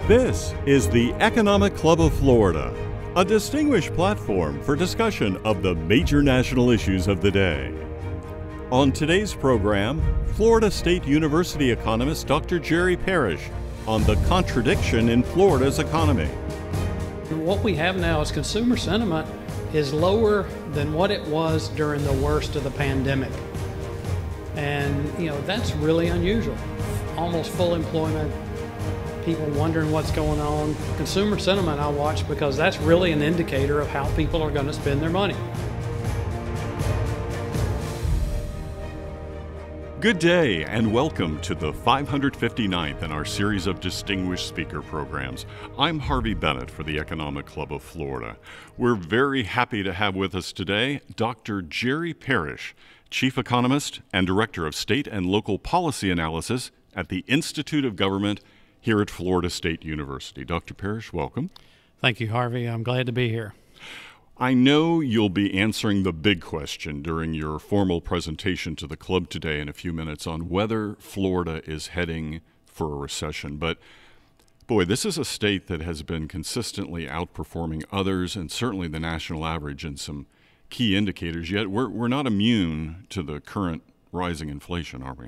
This is the Economic Club of Florida, a distinguished platform for discussion of the major national issues of the day. On today's program, Florida State University Economist Dr. Jerry Parrish on the contradiction in Florida's economy. What we have now is consumer sentiment is lower than what it was during the worst of the pandemic. And, that's really unusual. Almost full employment, people wondering what's going on. Consumer sentiment I watch because that's really an indicator of how people are going to spend their money. Good day and welcome to the 559th in our series of distinguished speaker programs. I'm Harvey Bennett for the Economic Club of Florida. We're very happy to have with us today Dr. Jerry Parrish, Chief Economist and Director of State and Local Policy Analysis at the Institute of Government here at Florida State University. Dr. Parrish, welcome. Thank you, Harvey. I'm glad to be here. I know you'll be answering the big question during your formal presentation to the club today in a few minutes on whether Florida is heading for a recession. But boy, this is a state that has been consistently outperforming others and certainly the national average in some key indicators, yet we're not immune to the current rising inflation, are we?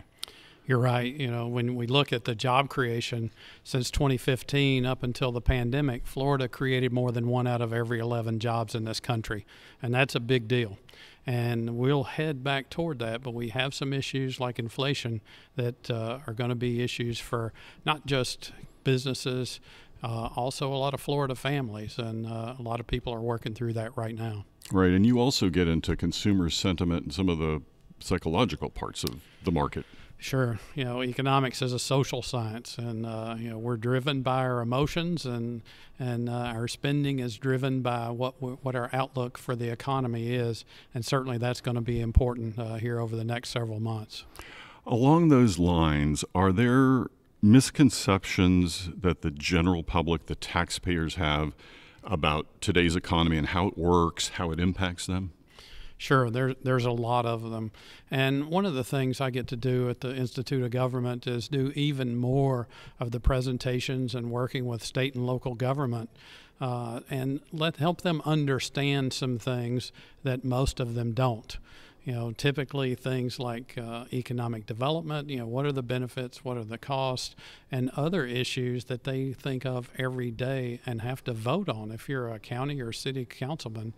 You're right. When we look at the job creation since 2015 up until the pandemic, Florida created more than 1 out of every 11 jobs in this country. And that's a big deal. And we'll head back toward that. But we have some issues like inflation that are going to be issues for not just businesses, also a lot of Florida families. And a lot of people are working through that right now. Right. And you also get into consumer sentiment and some of the psychological parts of the market. Sure. Economics is a social science, and we're driven by our emotions, and our spending is driven by what our outlook for the economy is, and certainly that's going to be important here over the next several months. Along those lines, are there misconceptions that the general public, the taxpayers, have about today's economy and how it works, how it impacts them? Sure, there's a lot of them. And one of the things I get to do at the Institute of Government is do even more of the presentations and working with state and local government and help them understand some things that most of them don't. Typically things like economic development, what are the benefits, what are the costs, and other issues that they think of every day and have to vote on. If you're a county or city councilman,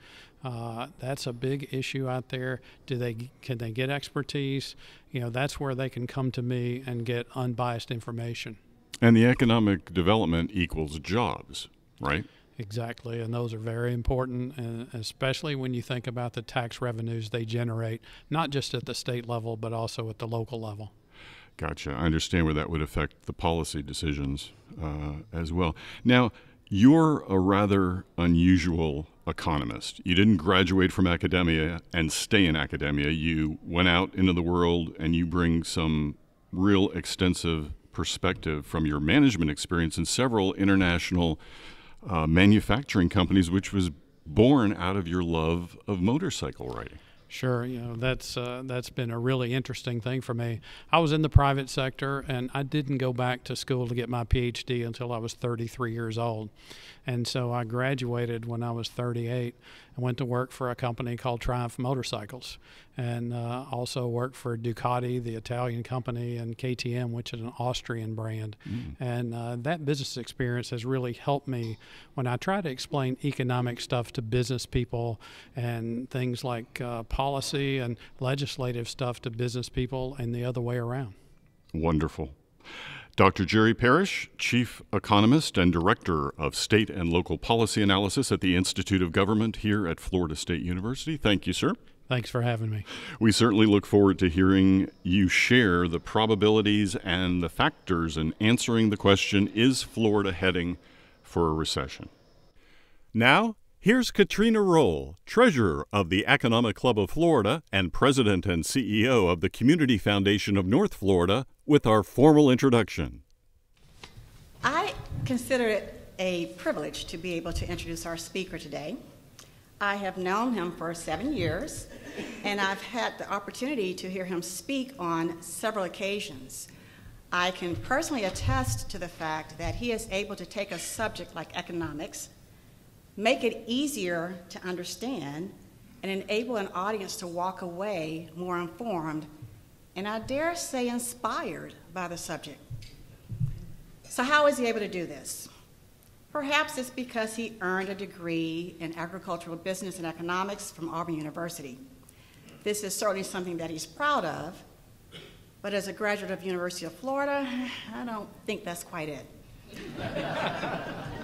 that's a big issue out there. Can they get expertise? That's where they can come to me and get unbiased information. And the economic development equals jobs, right? Exactly, and those are very important, and especially when you think about the tax revenues they generate, not just at the state level, but also at the local level. Gotcha. I understand where that would affect the policy decisions as well. Now, you're a rather unusual economist. You didn't graduate from academia and stay in academia. You went out into the world and you bring some real extensive perspective from your management experience in several international manufacturing companies, which was born out of your love of motorcycle riding. Sure, that's been a really interesting thing for me. I was in the private sector, and I didn't go back to school to get my PhD until I was 33 years old. And so I graduated when I was 38 and went to work for a company called Triumph Motorcycles, and also worked for Ducati, the Italian company, and KTM, which is an Austrian brand. And that business experience has really helped me when I try to explain economic stuff to business people and things like policy and legislative stuff to business people and the other way around. Wonderful. Dr. Jerry Parrish, Chief Economist and Director of State and Local Policy Analysis at the Institute of Government here at Florida State University. Thank you, sir. Thanks for having me. We certainly look forward to hearing you share the probabilities and the factors in answering the question, is Florida heading for a recession? Now, here's Katrina Roll, Treasurer of the Economic Club of Florida and President and CEO of the Community Foundation of North Florida, with our formal introduction. I consider it a privilege to be able to introduce our speaker today. I have known him for 7 years, and I've had the opportunity to hear him speak on several occasions. I can personally attest to the fact that he is able to take a subject like economics, make it easier to understand, and enable an audience to walk away more informed, and I dare say inspired by the subject. So how is he able to do this? Perhaps it's because he earned a degree in agricultural business and economics from Auburn University. This is certainly something that he's proud of, but as a graduate of University of Florida, I don't think that's quite it.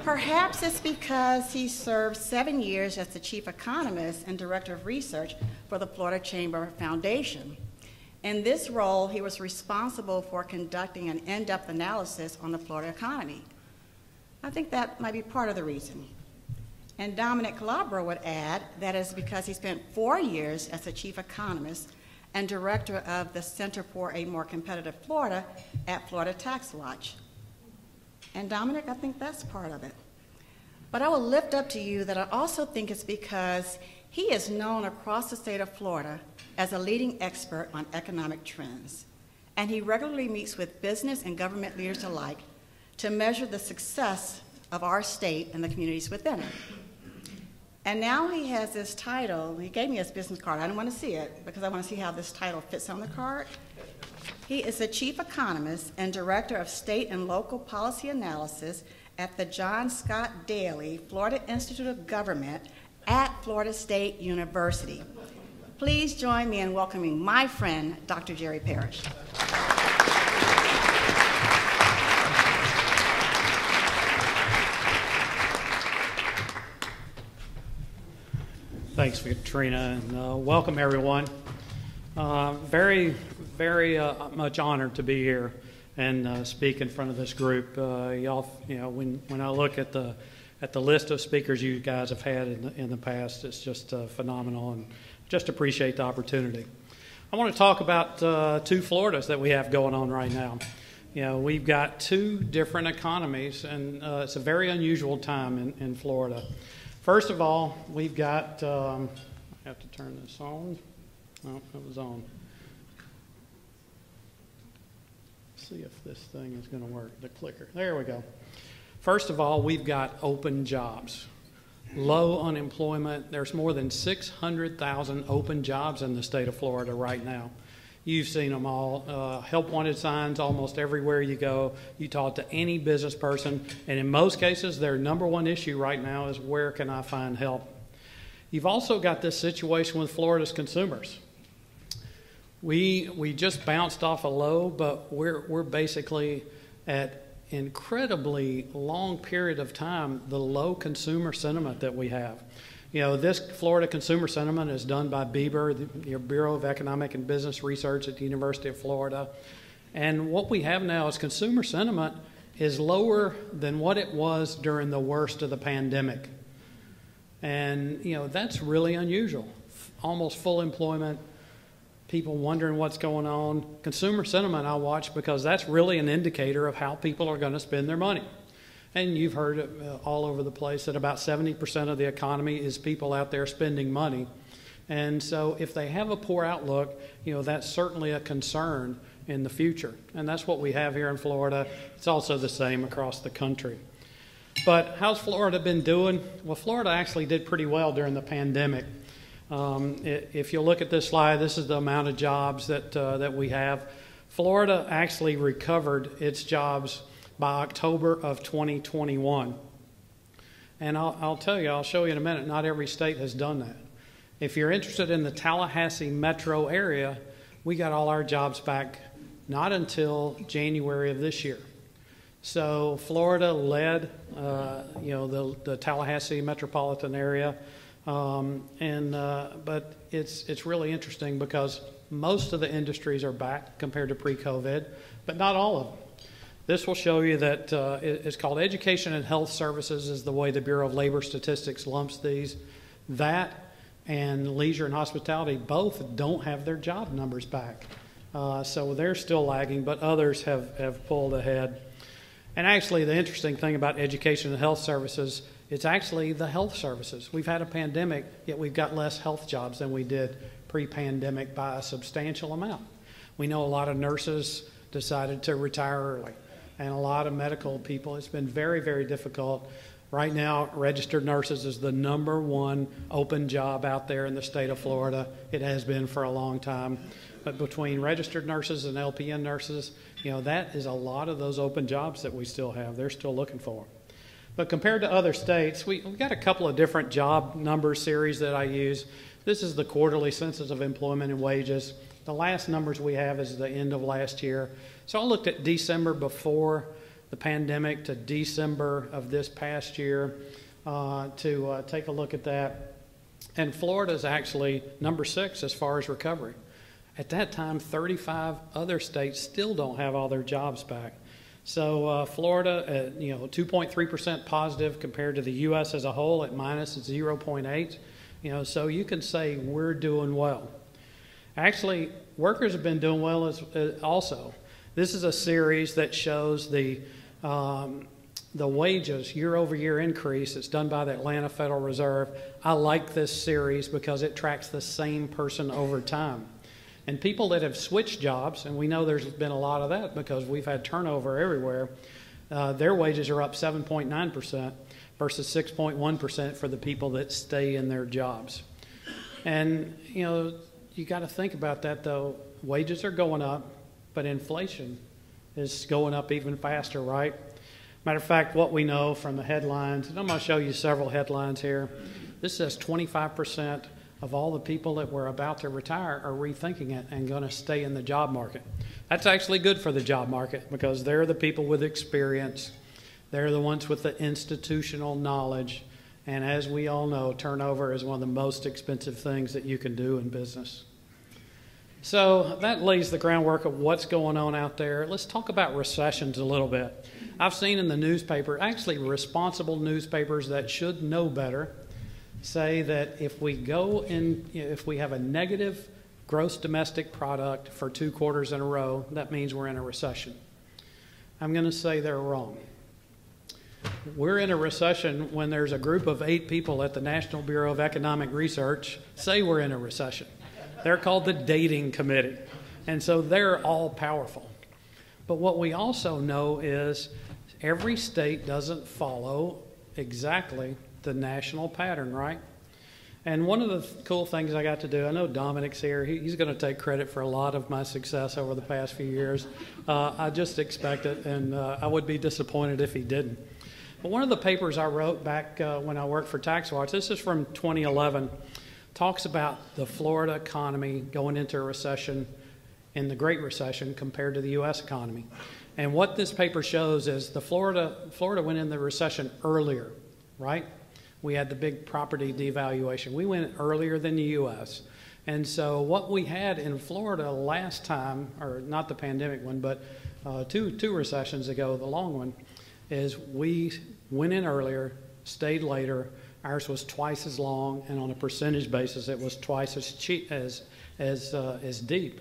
Perhaps it's because he served 7 years as the chief economist and director of research for the Florida Chamber Foundation. In this role, he was responsible for conducting an in-depth analysis on the Florida economy. I think that might be part of the reason. And Dominic Calabro would add that it's because he spent 4 years as the chief economist and director of the Center for a More Competitive Florida at Florida Tax Watch. And Dominic, I think that's part of it. But I will lift up to you that I also think it's because he is known across the state of Florida as a leading expert on economic trends. And he regularly meets with business and government leaders alike to measure the success of our state and the communities within it. And now he has this title. He gave me his business card. I didn't want to see it because I want to see how this title fits on the card. He is the chief economist and director of state and local policy analysis at the John Scott Daly Florida Institute of Government at Florida State University. Please join me in welcoming my friend, Dr. Jerry Parrish. Thanks, Katrina, and welcome everyone. Very much honored to be here and speak in front of this group. Y'all, when I look at the list of speakers you guys have had in the past, it's just phenomenal, and just appreciate the opportunity. I want to talk about two Floridas that we have going on right now. We've got two different economies, and it's a very unusual time in Florida. First of all, we've got, I have to turn this on. Oh, it was on. Let's see if this thing is going to work, the clicker. There we go. First of all, we've got open jobs, low unemployment. There's more than 600,000 open jobs in the state of Florida right now. You've seen them all. Help wanted signs almost everywhere you go. You talk to any business person, and in most cases, their number one issue right now is where can I find help? You've also got this situation with Florida's consumers. We just bounced off a low, but we're basically at incredibly long period of time the low consumer sentiment that we have. This Florida consumer sentiment is done by BEBR, the Bureau of Economic and Business Research at the University of Florida. And what we have now is consumer sentiment is lower than what it was during the worst of the pandemic. And, that's really unusual. Almost full employment, people wondering what's going on. Consumer sentiment I watch because that's really an indicator of how people are going to spend their money. And you've heard it all over the place that about 70% of the economy is people out there spending money. And so if they have a poor outlook, that's certainly a concern in the future. And that's what we have here in Florida. It's also the same across the country. But how's Florida been doing? Well, Florida actually did pretty well during the pandemic. If you look at this slide, this is the amount of jobs that we have. Florida actually recovered its jobs by October of 2021. And I'll tell you, I'll show you in a minute, not every state has done that. If you're interested in the Tallahassee metro area, we got all our jobs back not until January of this year. So Florida led, the Tallahassee metropolitan area, but it's really interesting because most of the industries are back compared to pre-COVID, but not all of them. This will show you that it's called Education and Health Services is the way the Bureau of Labor Statistics lumps these. That and leisure and hospitality both don't have their job numbers back. So they're still lagging, but others have pulled ahead. And actually, the interesting thing about education and health services, it's actually the health services. We've had a pandemic, yet we've got less health jobs than we did pre-pandemic by a substantial amount. We know a lot of nurses decided to retire early. And a lot of medical people, it's been very, very difficult. Right now, registered nurses is the #1 open job out there in the state of Florida. It has been for a long time. But between registered nurses and LPN nurses, that is a lot of those open jobs that we still have. They're still looking for them. But compared to other states, we've got a couple of different job number series that I use. This is the quarterly census of employment and wages. The last numbers we have is the end of last year. So I looked at December before the pandemic to December of this past year to take a look at that. And Florida is actually number 6 as far as recovery. At that time, 35 other states still don't have all their jobs back. So Florida, 2.3% positive compared to the U.S. as a whole at minus 0.8. So you can say we're doing well. Actually, workers have been doing well also. This is a series that shows the wages year-over-year increase. It's done by the Atlanta Federal Reserve. I like this series because it tracks the same person over time. And people that have switched jobs, and we know there's been a lot of that because we've had turnover everywhere, their wages are up 7.9% versus 6.1% for the people that stay in their jobs. And, you got to think about that, though. Wages are going up, but inflation is going up even faster, right? Matter of fact, what we know from the headlines, and I'm going to show you several headlines here. This says 25% of all the people that were about to retire are rethinking it and going to stay in the job market. That's actually good for the job market because they're the people with experience. They're the ones with the institutional knowledge. And as we all know, turnover is one of the most expensive things that you can do in business. So that lays the groundwork of what's going on out there. Let's talk about recessions a little bit. I've seen in the newspaper, actually responsible newspapers that should know better, say that if we have a negative gross domestic product for 2 quarters in a row, that means we're in a recession. I'm going to say they're wrong. We're in a recession when there's a group of 8 people at the National Bureau of Economic Research say we're in a recession. They're called the Dating Committee, and so they're all powerful. But what we also know is every state doesn't follow exactly the national pattern, right? And one of the cool things I got to do, I know Dominic's here, he's going to take credit for a lot of my success over the past few years. I just expect it, and I would be disappointed if he didn't. But one of the papers I wrote back when I worked for TaxWatch, this is from 2011, talks about the Florida economy going into a recession in the Great Recession compared to the U.S. economy. And what this paper shows is Florida went in the recession earlier, right? We had the big property devaluation. We went earlier than the U.S. And so what we had in Florida last time, or not the pandemic one, but two recessions ago, the long one, is we went in earlier, stayed later. Ours was twice as long, and on a percentage basis, it was twice as cheap as deep.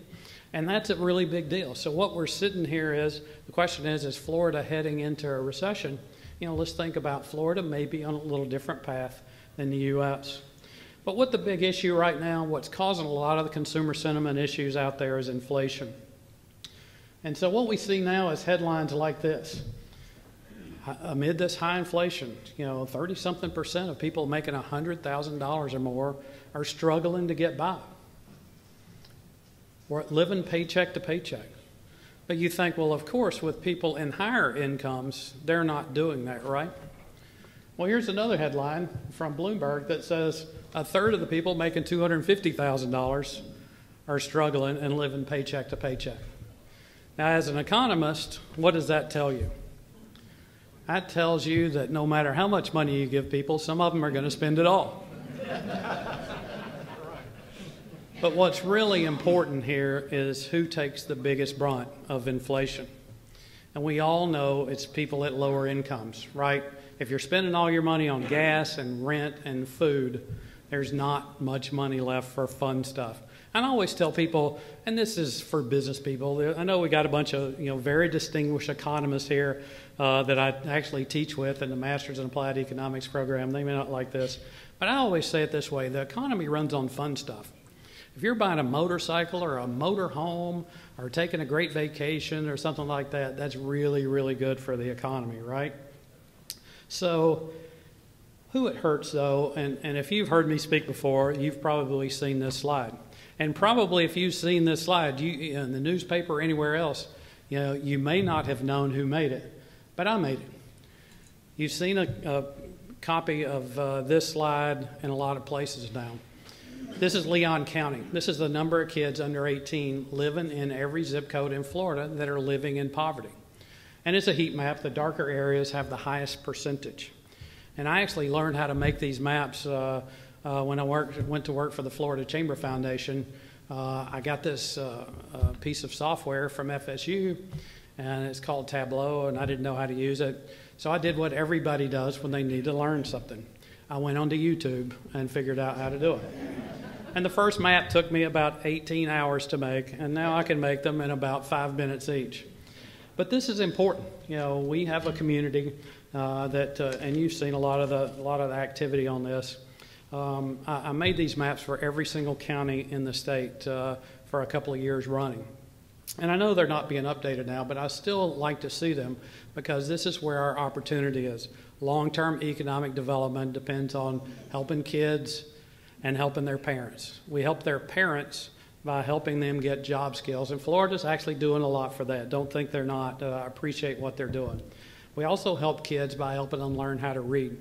And that's a really big deal. So what we're sitting here is, the question is Florida heading into a recession? Let's think about Florida maybe on a little different path than the U.S. But what the big issue right now, what's causing a lot of the consumer sentiment issues out there is inflation. And so what we see now is headlines like this. Amid this high inflation, 30-something% of people making $100,000 or more are struggling to get by. We're living paycheck to paycheck. But you think, well, of course, with people in higher incomes, they're not doing that, right? Well, here's another headline from Bloomberg that says 1/3 of the people making $250,000 are struggling and living paycheck to paycheck. Now, as an economist, what does that tell you? That tells you that no matter how much money you give people, some of them are going to spend it all. But what's really important here is who takes the biggest brunt of inflation. And we all know it's people at lower incomes, right? If you're spending all your money on gas and rent and food, there's not much money left for fun stuff. And I always tell people, and this is for business people, I know we got a bunch of very distinguished economists here that I actually teach with in the Masters in Applied Economics program. They may not like this, but I always say it this way: the economy runs on fun stuff. If you're buying a motorcycle or a motor home or taking a great vacation or something like that, that's really, really good for the economy, right? So who it hurts, though, and if you've heard me speak before, you've probably seen this slide. And probably if you've seen this slide in the newspaper or anywhere else, you may not have known who made it, but I made it. You've seen a copy of this slide in a lot of places now. This is Leon County. This is the number of kids under 18 living in every zip code in Florida that are living in poverty. And it's a heat map. The darker areas have the highest percentage. And I actually learned how to make these maps when I went to work for the Florida Chamber Foundation. I got this piece of software from FSU, and it's called Tableau, and I didn't know how to use it. So I did what everybody does when they need to learn something. I went onto YouTube and figured out how to do it. And the first map took me about 18 hours to make, and now I can make them in about 5 minutes each. But this is important. We have a community and you've seen a lot of the activity on this. I made these maps for every single county in the state for a couple of years running. And I know they're not being updated now, but I still like to see them because this is where our opportunity is. Long-term economic development depends on helping kids and helping their parents. We help their parents by helping them get job skills, and Florida's actually doing a lot for that. Don't think they're not. I appreciate what they're doing. We also help kids by helping them learn how to read.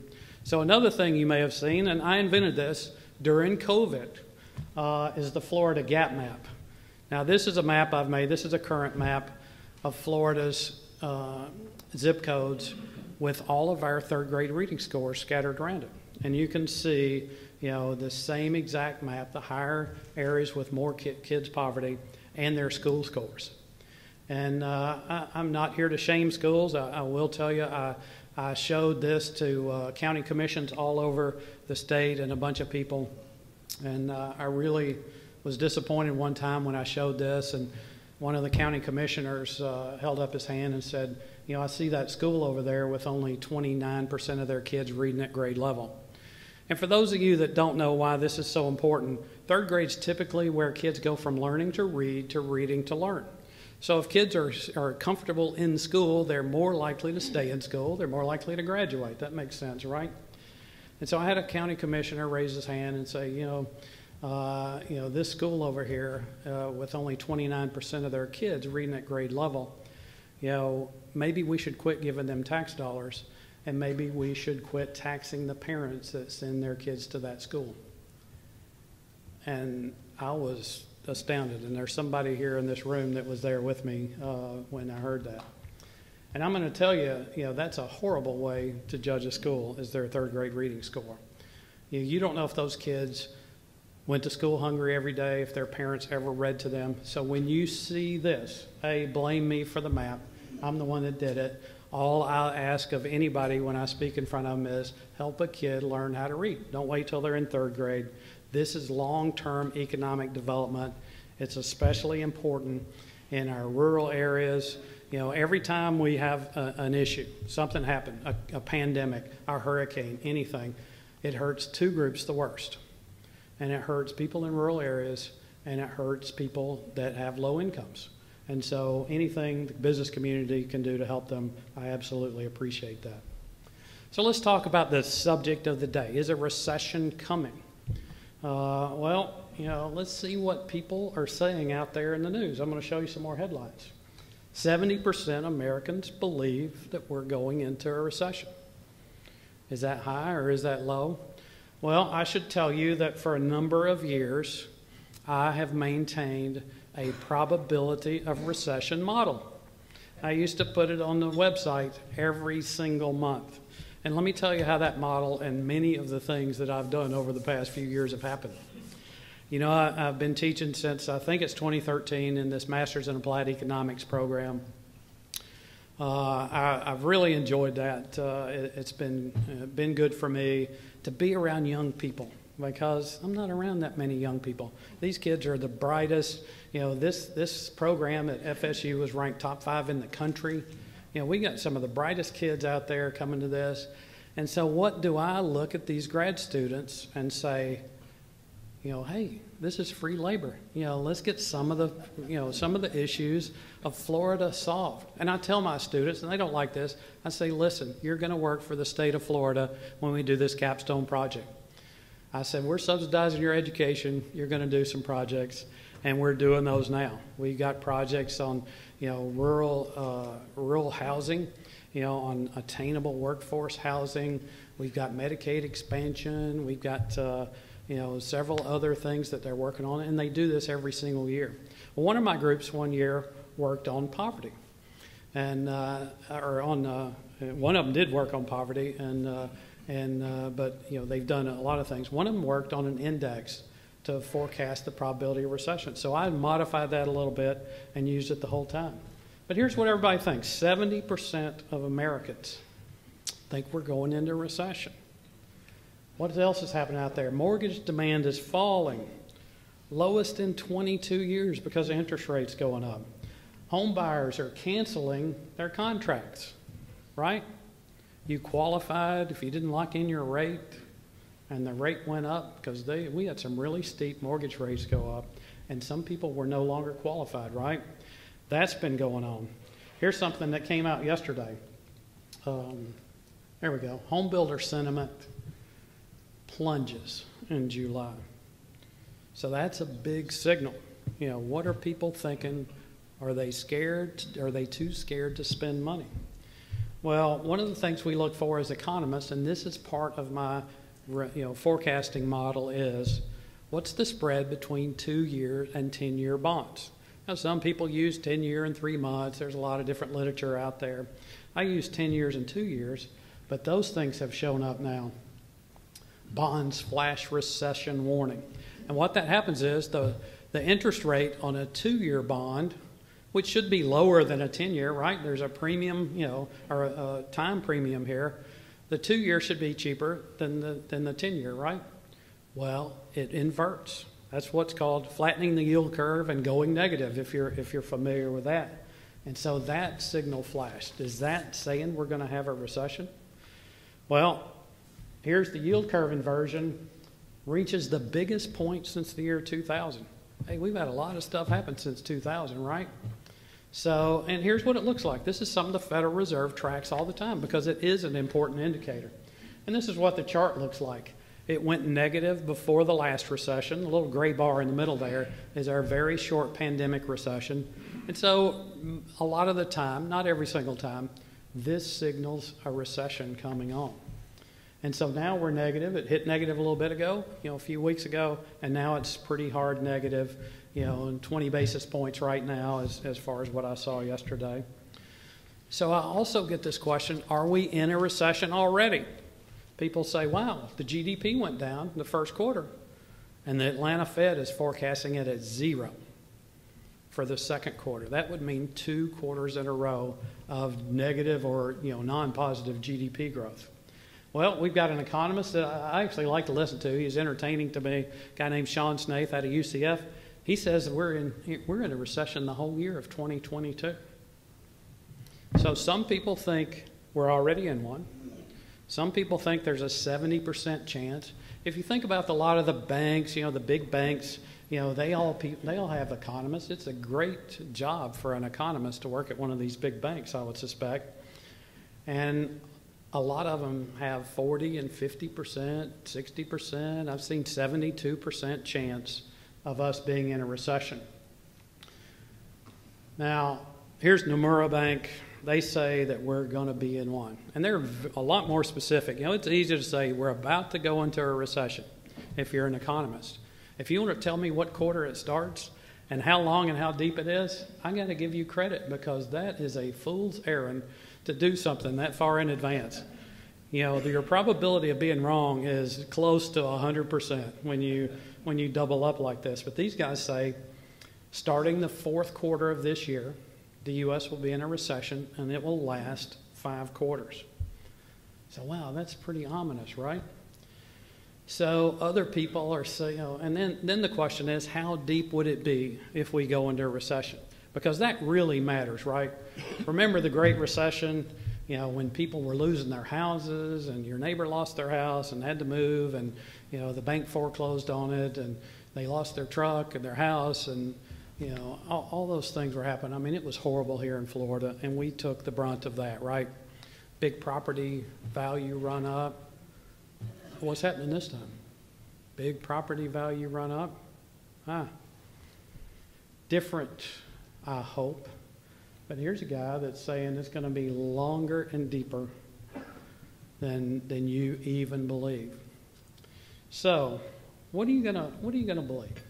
So another thing you may have seen, and I invented this during COVID, is the Florida Gap Map. Now this is a map I've made. This is a current map of Florida's zip codes with all of our third grade reading scores scattered around it. And you can see, the same exact map, the higher areas with more kids' poverty and their school scores. And I'm not here to shame schools. I will tell you, I showed this to county commissions all over the state and a bunch of people. And I really was disappointed one time when I showed this, and one of the county commissioners held up his hand and said, I see that school over there with only 29% of their kids reading at grade level. And for those of you that don't know why this is so important, third grade's typically where kids go from learning to read to reading to learn. So if kids are comfortable in school, they're more likely to stay in school. They're more likely to graduate. That makes sense, right? And so I had a county commissioner raise his hand and say, this school over here with only 29% of their kids reading at grade level, maybe we should quit giving them tax dollars, and maybe we should quit taxing the parents that send their kids to that school. And I was astounded, and there's somebody here in this room that was there with me when I heard that. And I'm going to tell you, that's a horrible way to judge a school, is their third grade reading score. You don't know if those kids went to school hungry every day, if their parents ever read to them. So when you see this, hey, blame me for the map. I'm the one that did it. All I ask of anybody when I speak in front of them is help a kid learn how to read. Don't wait till they're in third grade. This is long-term economic development. It's especially important in our rural areas. Every time we have an issue, something happened, a pandemic, a hurricane, anything, it hurts two groups the worst. And it hurts people in rural areas, and it hurts people that have low incomes. And so anything the business community can do to help them, I absolutely appreciate that. So let's talk about the subject of the day. Is a recession coming? Let's see what people are saying out there in the news. I'm going to show you some more headlines. 70% Americans believe that we're going into a recession. Is that high or is that low? Well, I should tell you that for a number of years, I have maintained a probability of recession model. I used to put it on the website every single month. And let me tell you how that model and many of the things that I've done over the past few years have happened. I've been teaching since, I think it's 2013 in this Master's in Applied Economics program. I've really enjoyed that. It's been good for me to be around young people, because I'm not around that many young people. These kids are the brightest. This program at FSU was ranked top 5 in the country. We got some of the brightest kids out there coming to this. And so what do I look at these grad students and say, hey, this is free labor. Let's get some of the issues of Florida solved. And I tell my students, and they don't like this, I say, listen, you're going to work for the state of Florida when we do this capstone project. I said, we're subsidizing your education. You're going to do some projects, and we're doing those now. We got projects on, rural housing, on attainable workforce housing. We've got Medicaid expansion. We've got several other things that they're working on, and they do this every single year. Well, one of my groups one year worked on poverty, and one of them did work on poverty, but they've done a lot of things. One of them worked on an index to forecast the probability of recession. So I modified that a little bit and used it the whole time. But here's what everybody thinks: 70% of Americans think we're going into recession. What else is happening out there? Mortgage demand is falling. Lowest in 22 years because of interest rates going up. Home buyers are canceling their contracts, right? You qualified if you didn't lock in your rate, and the rate went up because we had some really steep mortgage rates go up, and some people were no longer qualified, right? That's been going on. Here's something that came out yesterday. There we go. Home builder sentiment plunges in July. So that's a big signal. What are people thinking? Are they scared? Are they too scared to spend money? Well, one of the things we look for as economists, and this is part of my forecasting model, is what's the spread between 2-year and 10-year bonds? Now, some people use 10-year and 3 months. There's a lot of different literature out there. I use 10 years and 2 years, but those things have shown up now. Bonds flash recession warning. And what that happens is the interest rate on a 2-year bond, which should be lower than a 10-year, right? There's a premium, or a time premium here. The 2-year should be cheaper than the 10-year, right? Well, it inverts. That's what's called flattening the yield curve and going negative, if you're familiar with that. And so that signal flashed. Is that saying we're going to have a recession? Well, here's the yield curve inversion, reaches the biggest point since the year 2000. Hey, we've had a lot of stuff happen since 2000, right? So, and here's what it looks like. This is something the Federal Reserve tracks all the time because it is an important indicator. And this is what the chart looks like. It went negative before the last recession. The little gray bar in the middle there is our very short pandemic recession. And so a lot of the time, not every single time, this signals a recession coming on. And so now we're negative. It hit negative a little bit ago, a few weeks ago, and now it's pretty hard negative, and 20 basis points right now as far as what I saw yesterday. So I also get this question, are we in a recession already? People say, wow, the GDP went down in the first quarter, and the Atlanta Fed is forecasting it at 0 for the second quarter. That would mean 2 quarters in a row of negative or non-positive GDP growth. Well, we've got an economist that I actually like to listen to. He's entertaining to me, a guy named Sean Snaith out of UCF. He says that we're in a recession the whole year of 2022. So some people think we're already in one. Some people think there's a 70% chance. If you think about a lot of the banks, the big banks, they all have economists. It's a great job for an economist to work at one of these big banks, I would suspect. And a lot of them have 40 and 50%, 60%. I've seen 72% chance of us being in a recession. Now, here's Nomura Bank. They say that we're going to be in one. And they're a lot more specific. It's easy to say we're about to go into a recession if you're an economist. If you want to tell me what quarter it starts and how long and how deep it is, I got to give you credit because that is a fool's errand to do something that far in advance. Your probability of being wrong is close to 100% when you double up like this. But these guys say starting the fourth quarter of this year, the U.S. will be in a recession, and it will last 5 quarters. So, wow, that's pretty ominous, right? So other people are saying, and then the question is, how deep would it be if we go into a recession? Because that really matters, right? Remember the Great Recession, You know, when people were losing their houses and your neighbor lost their house and had to move and, you know, the bank foreclosed on it and they lost their truck and their house and, you know, all those things were happening. I mean, it was horrible here in Florida, and we took the brunt of that, right? Big property value run up. What's happening this time? Big property value run up? Different, I hope. But here's a guy that's saying it's going to be longer and deeper than you even believe. So, what are you gonna believe?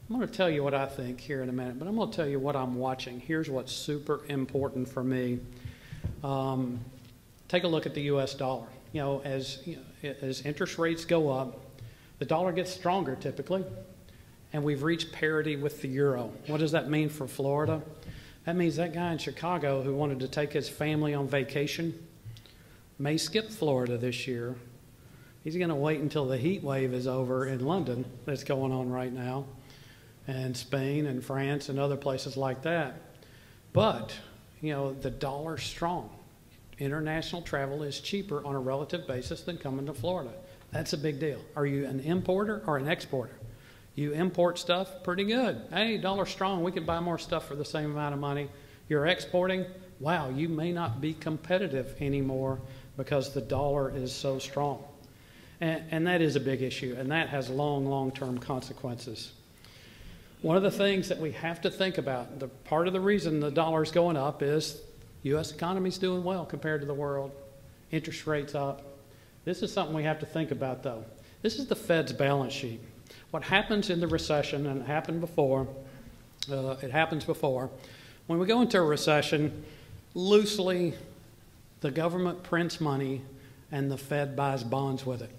I'm going to tell you what I think here in a minute, but I'm going to tell you what I'm watching. Here's what's super important for me. Take a look at the U.S. dollar. You know, as interest rates go up, the dollar gets stronger typically, and we've reached parity with the euro. What does that mean for Florida? That means that guy in Chicago who wanted to take his family on vacation may skip Florida this year. He's going to wait until the heat wave is over in London that's going on right now, and Spain and France and other places like that. But, you know, the dollar's strong. International travel is cheaper on a relative basis than coming to Florida. That's a big deal. Are you an importer or an exporter? You import stuff, pretty good. Hey, dollar strong, we can buy more stuff for the same amount of money. You're exporting, wow, you may not be competitive anymore because the dollar is so strong. And that is a big issue, and that has long-term consequences. One of the things that we have to think about, the part of the reason the dollar's going up is U.S. economy's doing well compared to the world. Interest rates up. This is something we have to think about, though. This is the Fed's balance sheet. What happens in the recession, and it happens before, when we go into a recession, loosely, the government prints money and the Fed buys bonds with it.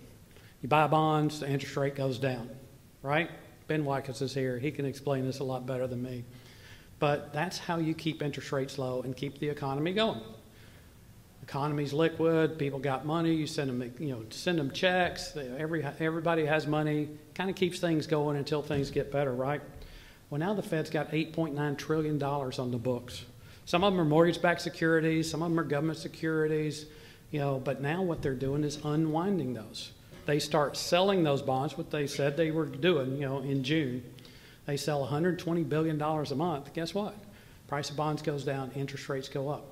You buy bonds, the interest rate goes down, right? Ben Wyckoff is here. He can explain this a lot better than me. But that's how you keep interest rates low and keep the economy going. Economy's liquid, people got money, you send them checks, everybody has money, kind of keeps things going until things get better, right? Well, now the Fed's got $8.9 trillion on the books. Some of them are mortgage-backed securities, some of them are government securities, but now what they're doing is unwinding those. They start selling those bonds, what they said they were doing, in June. They sell $120 billion a month. Guess what? Price of bonds goes down, interest rates go up.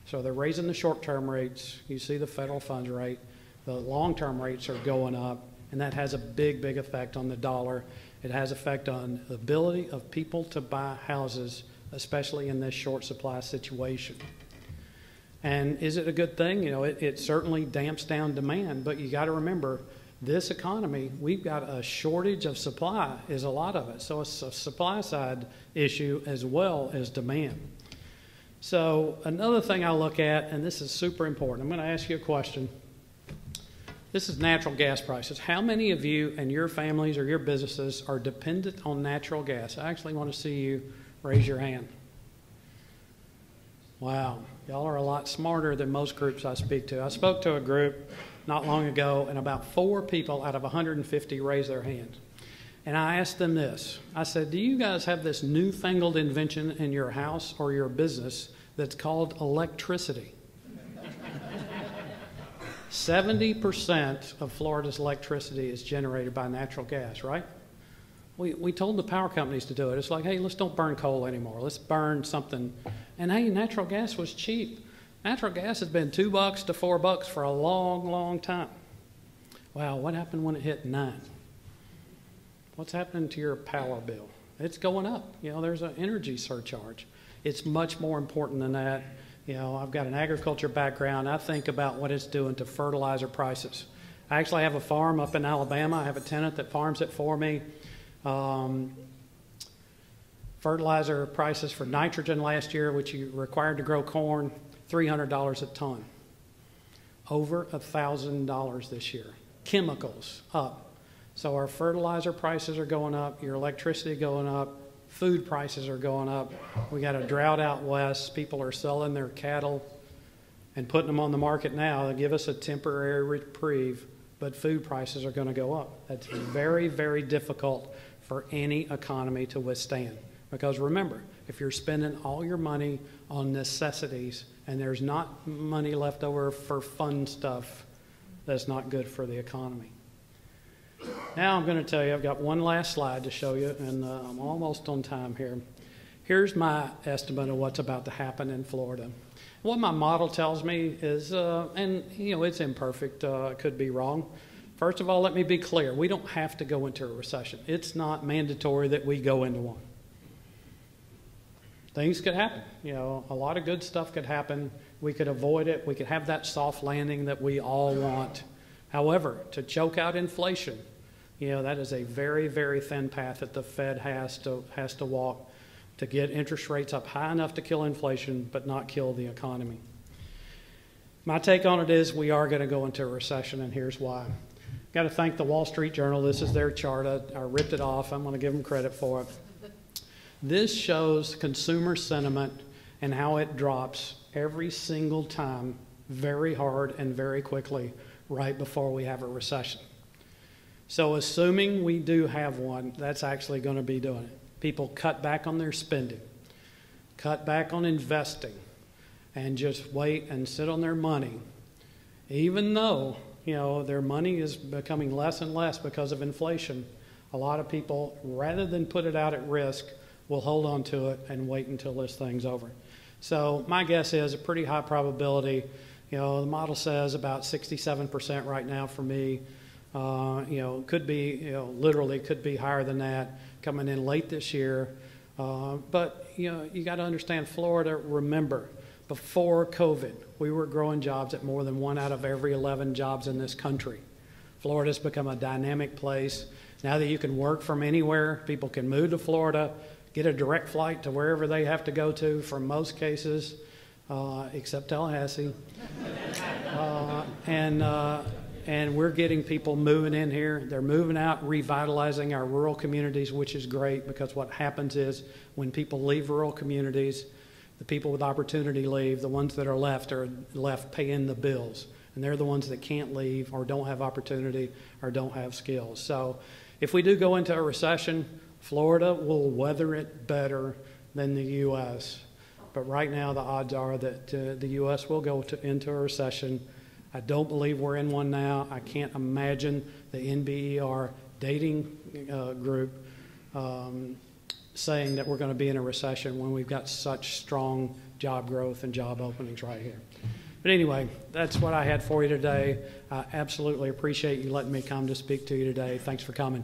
So they're raising the short-term rates. You see the federal funds rate. The long-term rates are going up, and that has a big effect on the dollar. It has effect on the ability of people to buy houses, especially in this short supply situation. And is it a good thing? It certainly damps down demand, but you got to remember, this economy, we've got a shortage of supply is a lot of it. So it's a supply side issue as well as demand. So another thing I look at, and this is super important, I'm going to ask you a question. This is natural gas prices. How many of you and your families or your businesses are dependent on natural gas? I actually want to see you raise your hand. Wow, y'all are a lot smarter than most groups I speak to. I spoke to a group not long ago, and about 4 people out of 150 raised their hand. And I asked them this. I said, do you guys have this newfangled invention in your house or your business that's called electricity? 70% of Florida's electricity is generated by natural gas, right? We told the power companies to do it. It's like, hey, let's don't burn coal anymore. Let's burn something. And hey, natural gas was cheap. Natural gas has been $2 to $4 for a long time. Wow, what happened when it hit 9? What's happening to your power bill? It's going up. There's an energy surcharge. It's much more important than that. I've got an agriculture background. I think about what it's doing to fertilizer prices. I actually have a farm up in Alabama. I have a tenant that farms it for me. Fertilizer prices for nitrogen last year, which you required to grow corn, $300 a ton. Over $1,000 this year. Chemicals up. So our fertilizer prices are going up, your electricity going up, food prices are going up. We got a drought out west. People are selling their cattle and putting them on the market now. They give us a temporary reprieve, but food prices are going to go up. That's very difficult for any economy to withstand. Because remember, if you're spending all your money on necessities and there's not money left over for fun stuff that's not good for the economy. Now I'm going to tell you, I've got one last slide to show you, and I'm almost on time here. Here's my estimate of what's about to happen in Florida. What my model tells me is, and you know, it's imperfect, it could be wrong. First of all, let me be clear. We don't have to go into a recession. It's not mandatory that we go into one. Things could happen. You know, a lot of good stuff could happen. We could avoid it. We could have that soft landing that we all want. However, to choke out inflation, you know, that is a very, very thin path that the Fed has to walk to get interest rates up high enough to kill inflation but not kill the economy. My take on it is we are going to go into a recession, and here's why. Got to thank the Wall Street Journal. This is their chart. I ripped it off. I'm going to give them credit for it. This shows consumer sentiment and how it drops every single time very hard and very quickly right before we have a recession. So assuming we do have one, that's actually going to be doing it. People cut back on their spending, cut back on investing, and just wait and sit on their money, even though, you know, their money is becoming less and less because of inflation. A lot of people, rather than put it out at risk, will hold on to it and wait until this thing's over. So my guess is a pretty high probability. You know, the model says about 67% right now for me. You know, could be, you know, literally could be higher than that coming in late this year. But, you know, you got to understand Florida, remember, before COVID, we were growing jobs at more than 1 out of every 11 jobs in this country. Florida's become a dynamic place. Now that you can work from anywhere, people can move to Florida, get a direct flight to wherever they have to go to for most cases, except Tallahassee. And we're getting people moving in here. They're moving out, revitalizing our rural communities, which is great, because what happens is when people leave rural communities, the people with opportunity leave. The ones that are left paying the bills. And they're the ones that can't leave or don't have opportunity or don't have skills. So if we do go into a recession, Florida will weather it better than the U.S. But right now the odds are that the U.S. will go into a recession. I don't believe we're in one now. I can't imagine the NBER dating group saying that we're going to be in a recession when we've got such strong job growth and job openings right here. But anyway, that's what I had for you today. I absolutely appreciate you letting me come to speak to you today. Thanks for coming.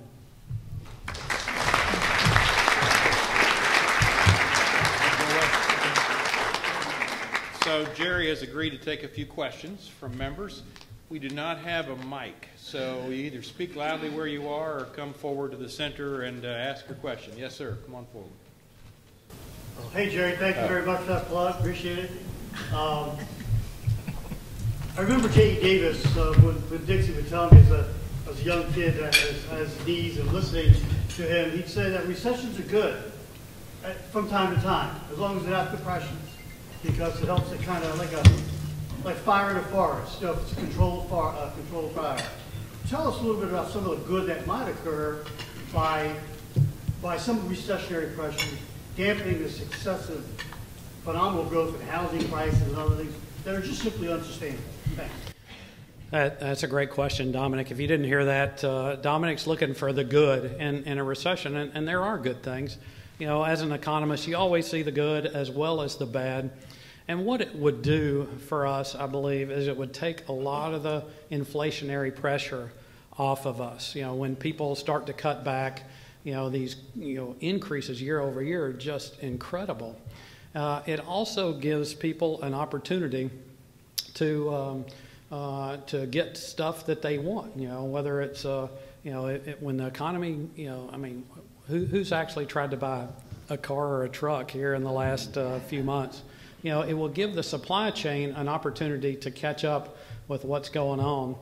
So Jerry has agreed to take a few questions from members. We do not have a mic, so you either speak loudly where you are or come forward to the center and ask your question. Yes, sir. Come on forward. Well, hey, Jerry. Thank you very much for that plug. Appreciate it. I remember J.E. Davis when Dixie would tell me as a young kid as these and listening to him, he'd say that recessions are good from time to time, as long as they're not depressions, because it helps it kind of like fire in a forest. You know, if it's a controlled fire. Tell us a little bit about some of the good that might occur by some recessionary pressures dampening this excessive, phenomenal growth in housing prices and other things that are just simply unsustainable. Thanks. That's a great question, Dominic. If you didn't hear that, Dominic's looking for the good in a recession, and there are good things. You know, as an economist, you always see the good as well as the bad. And what it would do for us, I believe, is it would take a lot of the inflationary pressure off of us. You know, when people start to cut back, you know, these increases year over year are just incredible. It also gives people an opportunity to get stuff that they want. You know, whether it's when the economy, I mean, who's actually tried to buy a car or a truck here in the last few months? You know, it will give the supply chain an opportunity to catch up with what's going on.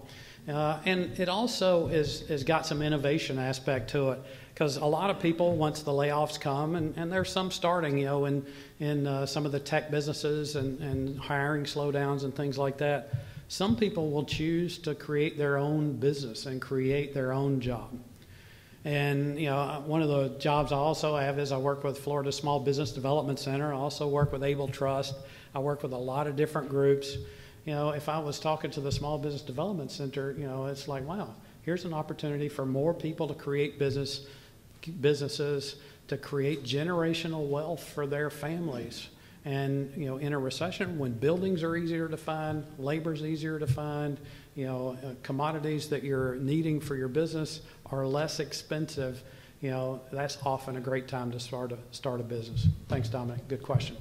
And it also has got some innovation aspect to it, because a lot of people, once the layoffs come, and there's some starting, you know, in some of the tech businesses and hiring slowdowns and things like that, some people will choose to create their own business and create their own job. And, you know, one of the jobs I also have is I work with Florida Small Business Development Center. I also work with Able Trust. I work with a lot of different groups. You know, if I was talking to the Small Business Development Center, you know, it's like, wow, here's an opportunity for more people to create businesses, to create generational wealth for their families. And, you know, in a recession, when buildings are easier to find, labor's easier to find, you know, commodities that you're needing for your business are less expensive, you know, that's often a great time to start a business. Thanks, Dominic. Good question.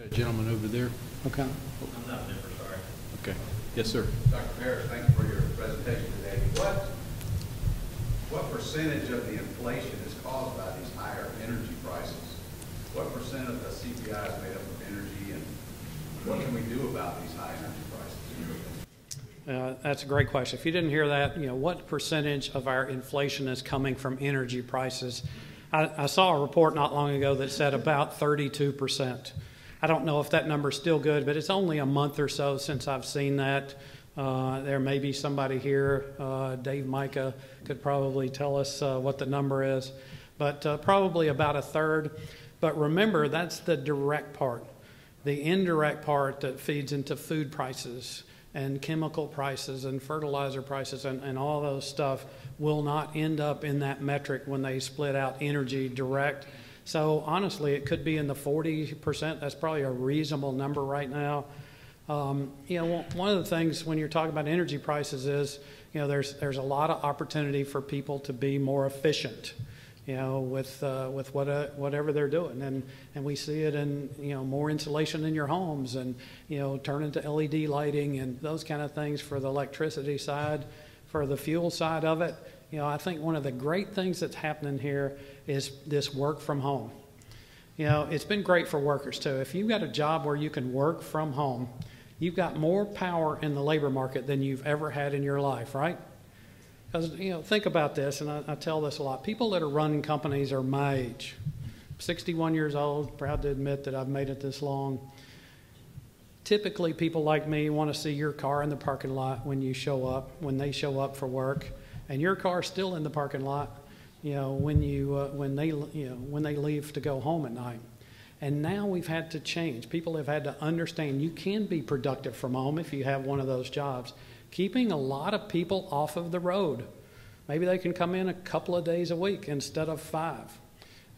A gentleman over there. Okay. I'm not member, sorry. Okay. Yes, sir. Dr. Parrish, thank you for your presentation today. What percentage of the inflation is caused by these higher energy prices? What percent of the CPI is made up of energy, and what can we do about these high energy prices? That's a great question. If you didn't hear that, you know, what percentage of our inflation is coming from energy prices? I saw a report not long ago that said about 32%. I don't know if that number's still good, but it's only a month or so since I've seen that. There may be somebody here, Dave Micah could probably tell us what the number is, but probably about a third. But remember, that's the direct part. The indirect part that feeds into food prices and chemical prices and fertilizer prices and all those stuff will not end up in that metric when they split out energy direct. So honestly, it could be in the 40%. That's probably a reasonable number right now. You know, one of the things when you're talking about energy prices is, you know, there's a lot of opportunity for people to be more efficient, you know, with whatever they're doing, and we see it in, you know, more insulation in your homes, and, you know, turn into LED lighting and those kind of things for the electricity side. For the fuel side of it, you know, I think one of the great things that's happening here is this work from home. You know, it's been great for workers too. If you've got a job where you can work from home, you've got more power in the labor market than you've ever had in your life, right? Because, you know, think about this, and I tell this a lot. People that are running companies are my age. 61 years old, proud to admit that I've made it this long. Typically, people like me want to see your car in the parking lot when you show up, when they show up for work, and your car's still in the parking lot, you know, when they leave to go home at night. And now we've had to change. People have had to understand you can be productive from home if you have one of those jobs. Keeping a lot of people off of the road. Maybe they can come in a couple of days a week instead of 5.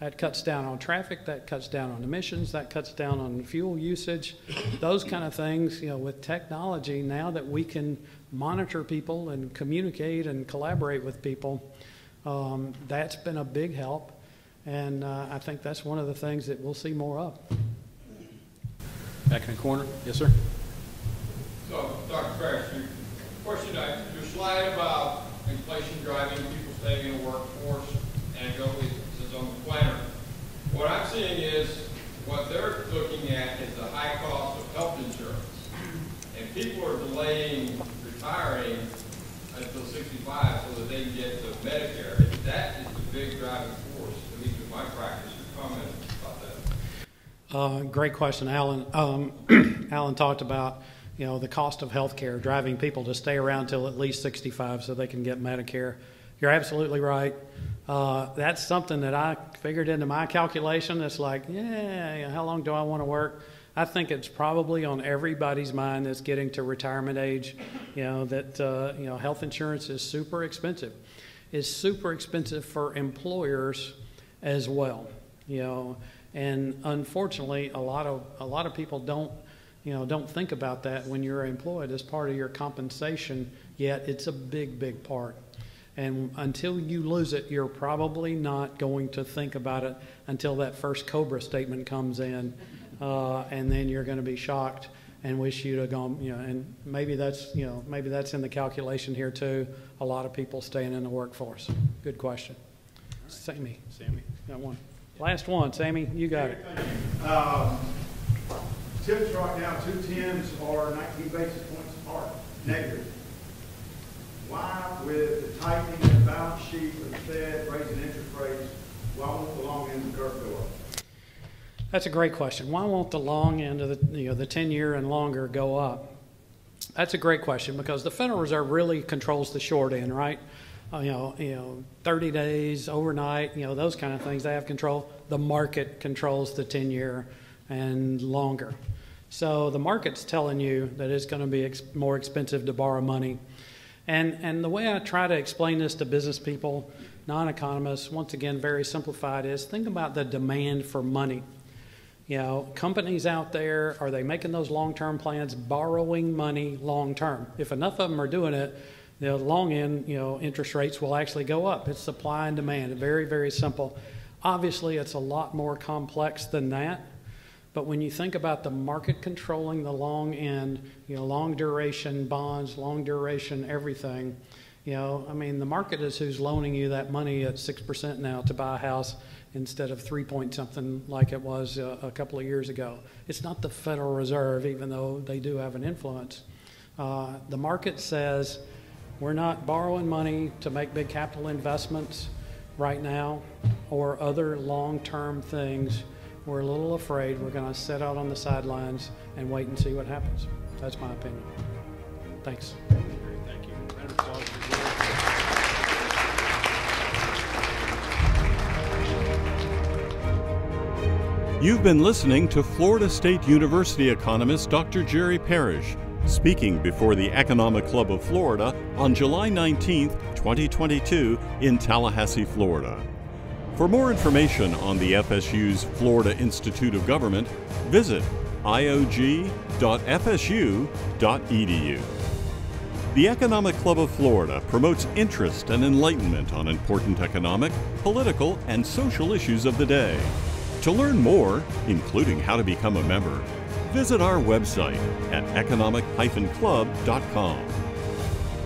That cuts down on traffic, that cuts down on emissions, that cuts down on fuel usage, those kind of things. You know, with technology, now that we can monitor people and communicate and collaborate with people, that's been a big help. And I think that's one of the things that we'll see more of. Back in the corner. Yes, sir. So, Dr. Parrish, your slide about inflation driving people staying in the workforce, and it says on the planner. What I'm seeing is what they're looking at is the high cost of health insurance. And people are delaying retiring until 65 so that they can get to Medicare. That is the big driving force, at least in my practice. Your comment about that? Great question, Alan. Alan talked about, you know, the cost of health care driving people to stay around till at least 65 so they can get Medicare. You're absolutely right. That's something that I figured into my calculation. It's like, yeah, how long do I want to work? I think it's probably on everybody's mind that's getting to retirement age, you know, that, you know, health insurance is super expensive. It's super expensive for employers as well, you know, and unfortunately, a lot of people don't think about that when you're employed as part of your compensation, yet it's a big, big part. And until you lose it, you're probably not going to think about it until that first COBRA statement comes in, and then you're going to be shocked and wish you'd have gone, you know, and maybe that's in the calculation here too, a lot of people staying in the workforce. Good question. Sammy, got one. Last one, Sammy, you got it. Tips right now, 210s are 19 basis points apart, negative. Why, with the tightening of the balance sheet of the Fed, raising interest rates, why won't the long end of the curve go up? That's a great question. Why won't the long end of the 10-year and longer go up? That's a great question because the Federal Reserve really controls the short end, right? 30 days, overnight, you know, those kind of things, they have control. The market controls the 10-year and longer. So the market's telling you that it's going to be more expensive to borrow money. And the way I try to explain this to business people, non-economists, once again, very simplified, is think about the demand for money. You know, companies out there, are they making those long-term plans, borrowing money long-term? If enough of them are doing it, the long end, you know, interest rates will actually go up. It's supply and demand, very, very simple. Obviously, it's a lot more complex than that. But when you think about the market controlling the long end, you know, long duration bonds, long duration everything, you know, I mean, the market is who's loaning you that money at 6% now to buy a house instead of 3 point something like it was a couple of years ago. It's not the Federal Reserve, even though they do have an influence. The market says we're not borrowing money to make big capital investments right now or other long-term things. We're a little afraid. We're going to sit out on the sidelines and wait and see what happens. That's my opinion. Thanks. Thank you. Round of applause for Jerry. You've been listening to Florida State University economist Dr. Jerry Parrish, speaking before the Economic Club of Florida on July 19, 2022 in Tallahassee, Florida. For more information on the FSU's Florida Institute of Government, visit iog.fsu.edu. The Economic Club of Florida promotes interest and enlightenment on important economic, political, and social issues of the day. To learn more, including how to become a member, visit our website at economic-club.com.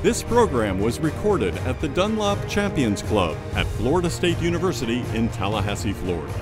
This program was recorded at the Dunlop Champions Club at Florida State University in Tallahassee, Florida.